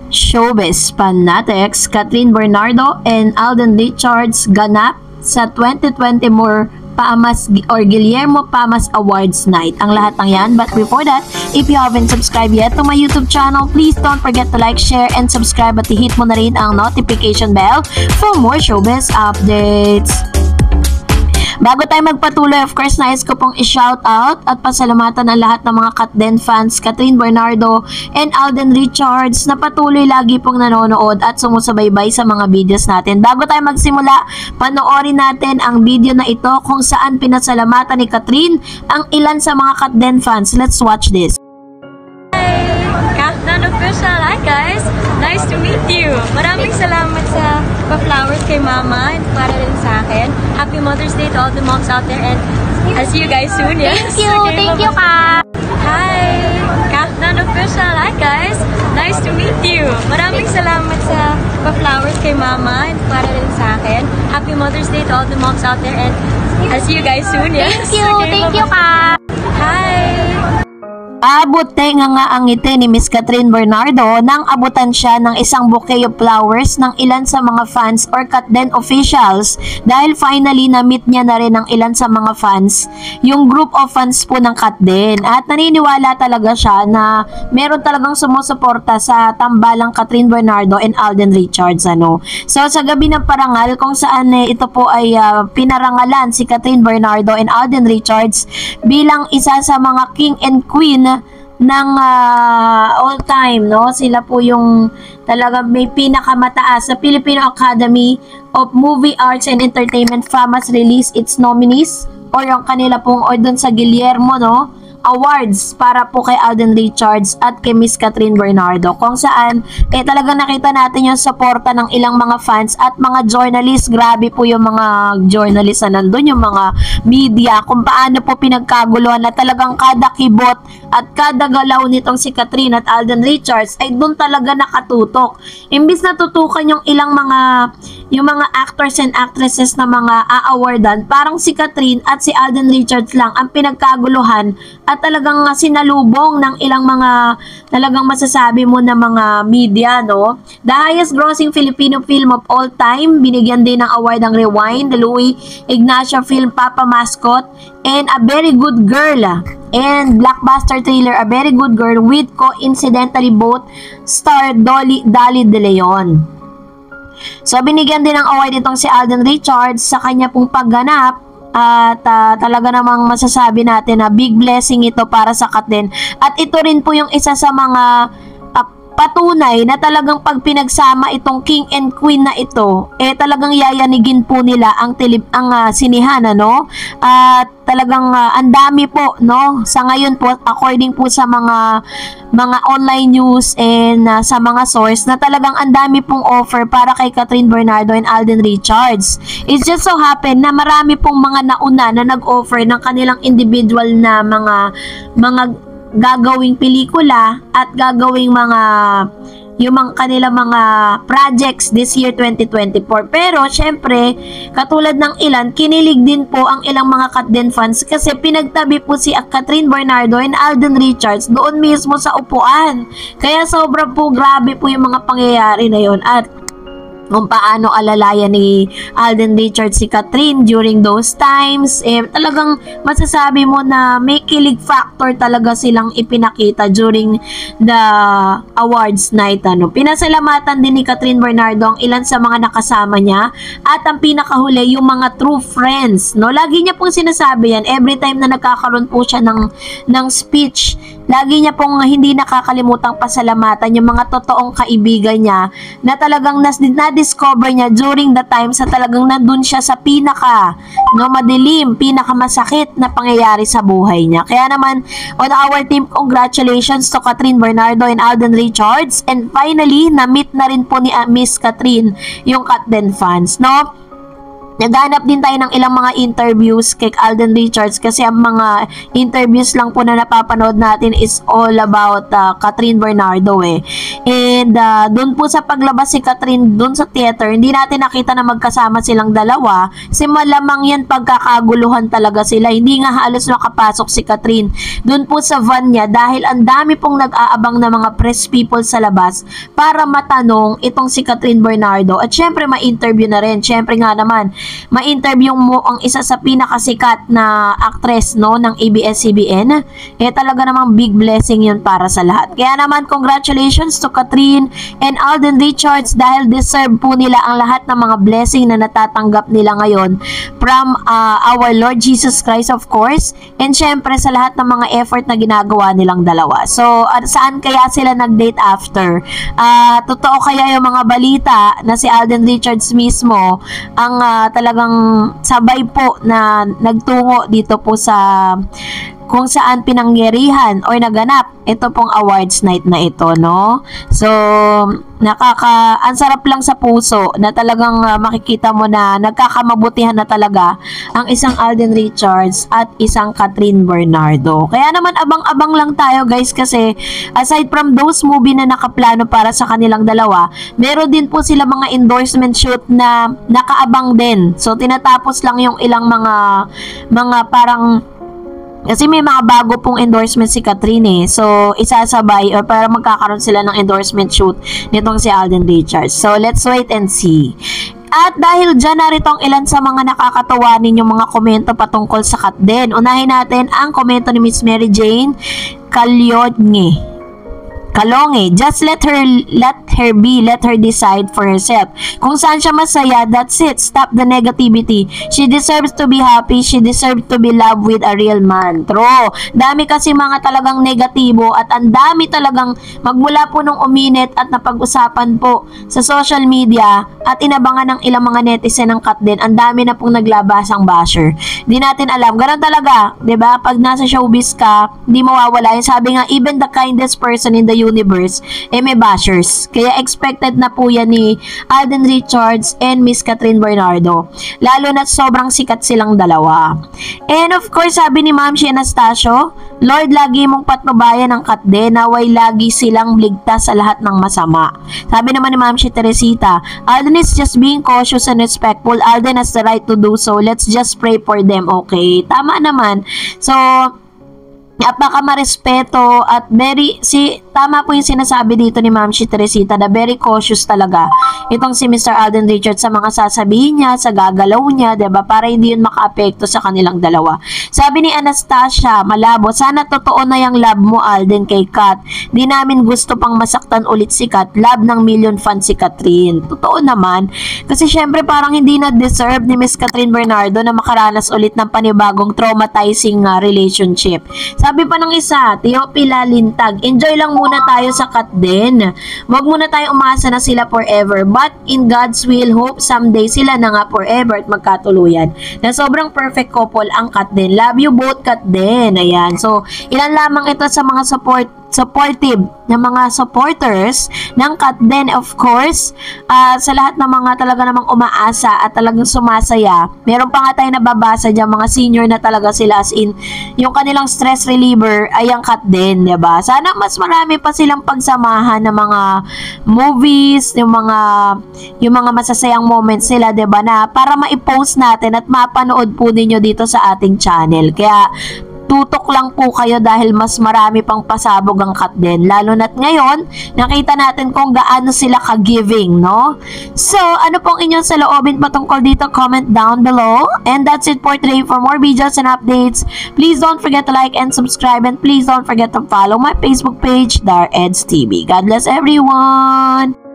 Showbiz Fanatics, Catherine Bernardo and Alden Richards ganap sa 2020 more Pamas or Guillermo Pamas Awards Night. Ang lahat ng yan. But before that, if you haven't subscribed yet to my YouTube channel, please don't forget to like, share, and subscribe at i-hit mo na rin ang notification bell for more showbiz updates. Bago tayo magpatuloy, of course, nais ko pong i-shout out at pasalamatan ang lahat ng mga Katden fans, Catherine Bernardo and Alden Richards na patuloy lagi pong nanonood at sumusubaybay sa mga videos natin. Bago tayo magsimula, panoorin natin ang video na ito kung saan pinasalamatan ni Catherine ang ilan sa mga Katden fans. Let's watch this. Official. Hi guys! Nice to meet you! Maraming salamat sa pa-flowers kay Mama and para rin sa akin. Happy Mother's Day to all the moms out there and I'll see you guys soon. Yes? Thank you! Okay, thank you, Ka! Hi! Captain Official. Hi guys! Nice to meet you! Maraming salamat sa pa-flowers kay Mama and para rin sa akin. Happy Mother's Day to all the moms out there and I'll see you guys soon. Yes? Thank you! Okay, thank you, Ka! Hi! Abot nga ang ngiti ni Miss Catherine Bernardo nang abutan siya ng isang bouquet of flowers ng ilan sa mga fans or Katden officials dahil finally na-meet niya na rin ang ilan sa mga fans, yung group of fans po ng Katden, at naniniwala talaga siya na meron talagang sumusuporta sa tambalang Catherine Bernardo and Alden Richards. So sa gabi ng parangal kung saan ito po ay pinarangalan si Catherine Bernardo and Alden Richards bilang isa sa mga king and queen ng all time, no? Sila po yung talaga may pinakamataas sa Filipino Academy of Movie Arts and Entertainment FAMAS release its nominees or yung kanila pong or dun sa Guillermo, no? Awards para po kay Alden Richards at kay Miss Catherine Bernardo, kung saan talagang nakita natin yung suporta ng ilang mga fans at mga journalists. Grabe po yung mga journalists na nandun, yung mga media, kung paano po pinagkaguluhan na talagang kada kibot at kada galaw nitong si Catherine at Alden Richards ay doon talaga nakatutok. Imbis na tutukan yung ilang mga actors and actresses na mga aawardan, parang si Catherine at si Alden Richards lang ang pinagkaguluhan at talagang sinalubong ng ilang mga talagang masasabi mo na mga media, no? The highest grossing Filipino film of all time, binigyan din ng award ang Rewind, the Louis Ignacio Film Papa Mascot, and A Very Good Girl, and blockbuster thriller A Very Good Girl with coincidentally both star Dali De Leon. So binigyan din ng award itong si Alden Richards sa kanya pong pagganap. At talaga namang masasabi natin na big blessing ito para sa Katden. At ito rin po yung isa sa mga patunay na talagang pag pinagsama itong king and queen na ito, talagang yayanigin po nila ang sinihan, ano? At talagang ang dami po, no? Sa ngayon po, according po sa mga online news and sa mga source, na talagang ang dami pong offer para kay Catherine Bernardo and Alden Richards. It just so happen na marami pong mga nauna na nag-offer ng kanilang individual na mga gagawing pelikula at gagawing yung kanilang mga projects this year 2024. Pero syempre, katulad ng ilan, kinilig din po ang ilang mga Katden fans kasi pinagtabi po si Catherine Bernardo and Alden Richards doon mismo sa upuan. Kaya sobra po grabe po yung mga pangyayari na yun at kung paano alalayan ni Alden Richards si Catherine during those times, talagang masasabi mo na may kilig factor talaga silang ipinakita during the awards night. Pinasalamatan din ni Catherine Bernardo ang ilan sa mga nakasama niya at ang pinakahuli yung mga true friends, no? Lagi niya pong sinasabi yan every time na nagkakaroon po siya ng speech. Lagi niya pong hindi nakakalimutang pasalamatan yung mga totoong kaibigan niya na talagang na-discover niya during the time sa talagang nandun siya sa madilim, pinakamasakit na pangyayari sa buhay niya. Kaya naman, on our team, congratulations to Catherine Bernardo and Alden Richards, and finally, na-meet na rin po ni Miss Catherine yung Katden fans, no? Naghanap din tayo ng ilang mga interviews kay Alden Richards kasi ang mga interviews lang po na napapanood natin is all about Catherine Bernardo eh. And doon po sa paglabas si Catherine doon sa theater, hindi natin nakita na magkasama silang dalawa kasi malamang yan pagkakaguluhan talaga sila. Hindi nga halos makapasok si Catherine doon po sa van niya dahil ang dami pong nag-aabang na mga press people sa labas para matanong itong si Catherine Bernardo at syempre ma-interview na rin. Syempre nga naman ma-interview mo ang isa sa pinakasikat na actress no ng ABS-CBN, talaga namang big blessing yun para sa lahat. Kaya naman congratulations to Catherine and Alden Richards dahil deserve po nila ang lahat ng mga blessing na natatanggap nila ngayon from our Lord Jesus Christ of course, and syempre sa lahat ng mga effort na ginagawa nilang dalawa. So saan kaya sila nag-date after? Totoo kaya yung mga balita na si Alden Richards mismo ang talagang sabay po na nagtungo dito po sa kung saan pinangyarihan o naganap ito pong awards night na ito, no? So, ang sarap lang sa puso na talagang makikita mo na nagkakamabutihan na talaga ang isang Alden Richards at isang Catherine Bernardo. Kaya naman abang-abang lang tayo guys kasi aside from those movie na nakaplano para sa kanilang dalawa, meron din po sila mga endorsement shoot na nakaabang din. So, tinatapos lang yung ilang mga parang kasi may mga bago pong endorsement si Catherine So, isasabay or para magkakaroon sila ng endorsement shoot nitong si Alden Richards. So, let's wait and see. At dahil dyan, narito ang ilan sa mga nakakatawa ninyong mga komento patungkol sa Katden. Unahin natin ang komento ni Miss Mary Jane Kalonge, just let her be, let her decide for herself. Kung saan siya masaya, that's it. Stop the negativity. She deserves to be happy. She deserves to be loved with a real man. True. Dami kasi mga talagang negatibo at ang dami talagang magmula po nung uminit at napag-usapan po sa social media at inabangan ng ilang mga netizen ng Katden. Ang dami na pong naglabasang basher. Di natin alam. Ganun talaga. 'Di ba? Pag nasa showbiz ka, di mawawala. Yung sabi nga, even the kindest person in the universe, may bashers. Kaya expected na po yan ni Alden Richards and Miss Catherine Bernardo. Lalo na sobrang sikat silang dalawa. And of course, sabi ni Ma'am si Anastasio, Lord, lagi mong patnubayan ang Katden, naway lagi silang ligtas sa lahat ng masama. Sabi naman ni Ma'am si Teresita, Alden is just being cautious and respectful. Alden has the right to do so. Let's just pray for them. Okay, tama naman. So, napaka marespeto at tama po yung sinasabi dito ni Ma'am si Teresita na very cautious talaga itong si Mr. Alden Richards sa mga sasabihin niya, sa gagalaw niya, diba? Para hindi yun maka-apekto sa kanilang dalawa. Sabi ni Anastasia Malabo, sana totoo na yung love mo Alden kay Kat. Di namin gusto pang masaktan ulit si Kat. Love ng million fans si Catherine. Totoo naman. Kasi syempre parang hindi na deserve ni Miss Catherine Bernardo na makaranas ulit ng panibagong traumatizing relationship. Sabi pa ng isa, Teopila Lintag, enjoy lang muna tayo sa Katden. Wag muna tayo umasa na sila forever. But in God's will, hope someday sila na nga forever at magkatuluyan. Na sobrang perfect couple ang Katden. Love you both Katden. Ayan. So, ilan lamang ito sa mga supportive na mga supporters ng Katden, of course. Sa lahat ng mga talaga namang umaasa at talagang sumasaya. Meron pa nga tayo nababasa dyan, mga senior na talaga sila, as in yung kanilang stress reliever ay ang Katden, diba? Sana mas marami pa silang pagsamahan ng mga movies, yung mga masasayang moments nila, diba? Na para ma-post natin at mapanood po ninyo dito sa ating channel. Kaya tutok lang po kayo dahil mas marami pang pasabog ang Katden. Lalo na't ngayon, nakita natin kung gaano sila ka-giving, no? So, ano pong inyong saloobin patungkol dito? Comment down below. And that's it for today. For more videos and updates, please don't forget to like and subscribe. And please don't forget to follow my Facebook page, Dar Eds TV. God bless everyone!